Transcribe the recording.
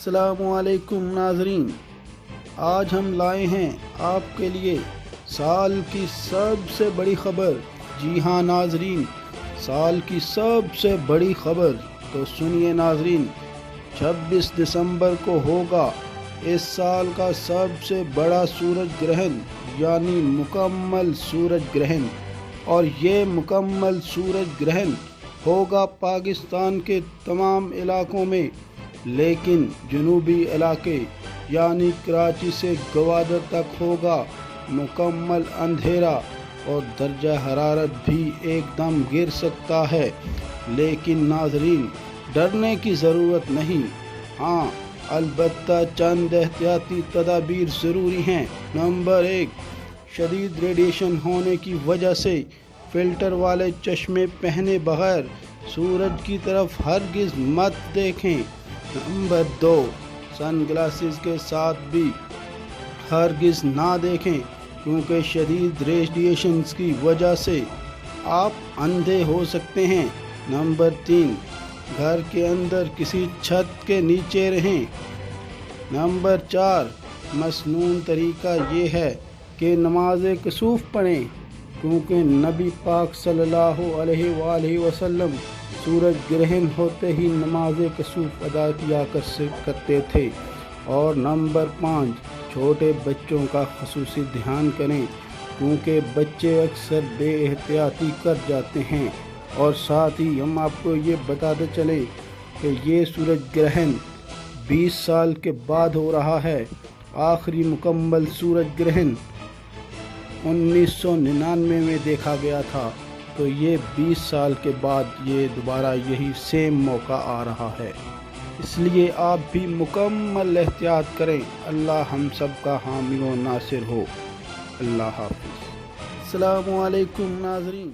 अस्सलामुअलैकुम नाज़रीन, आज हम लाए हैं आपके लिए साल की सबसे बड़ी खबर। जी हाँ नाज़रीन, साल की सबसे बड़ी खबर। तो सुनिए नाज़रीन, 26 दिसंबर को होगा इस साल का सबसे बड़ा सूरज ग्रहण, यानी मुकम्मल सूरज ग्रहण। और ये मुकम्मल सूरज ग्रहण होगा पाकिस्तान के तमाम इलाकों में, लेकिन जनूबी इलाके यानी कराची से गवादर तक होगा मुकम्मल अंधेरा और दर्जा हरारत भी एकदम गिर सकता है। लेकिन नाज़रीन, डरने की ज़रूरत नहीं। हाँ, अलबत्ता चंद एहतियाती तदाबीर ज़रूरी हैं। नंबर 1, शदीद रेडिएशन होने की वजह से फ़िल्टर वाले चश्मे पहने बगैर सूरज की तरफ हरगिज़ मत देखें। नंबर 2, सन ग्लासेस के साथ भी हरगिज़ ना देखें, क्योंकि शदीद रेडिएशन की वजह से आप अंधे हो सकते हैं। नंबर 3, घर के अंदर किसी छत के नीचे रहें। नंबर 4, मसनून तरीका ये है कि नमाज कसूफ पढ़ें, क्योंकि नबी पाक सल्लल्लाहु अलैहि वसल्लम सूरज ग्रहण होते ही नमाज कसूफ अदा किया करते थे। और नंबर 5, छोटे बच्चों का ख़ुसूसी ध्यान करें, क्योंकि बच्चे अक्सर बेएहतियाती कर जाते हैं। और साथ ही हम आपको ये बताते चले कि ये सूरज ग्रहण 20 साल के बाद हो रहा है। आखिरी मुकम्मल सूरज ग्रहण 1999 में देखा गया था, तो ये 20 साल के बाद ये दोबारा यही सेम मौका आ रहा है। इसलिए आप भी मुकम्मल एहतियात करें। अल्लाह हम सब का हामी व नासिर हो। अल्लाह हाफ़िज़। अस्सलामु अलैकुम नाज़रीन।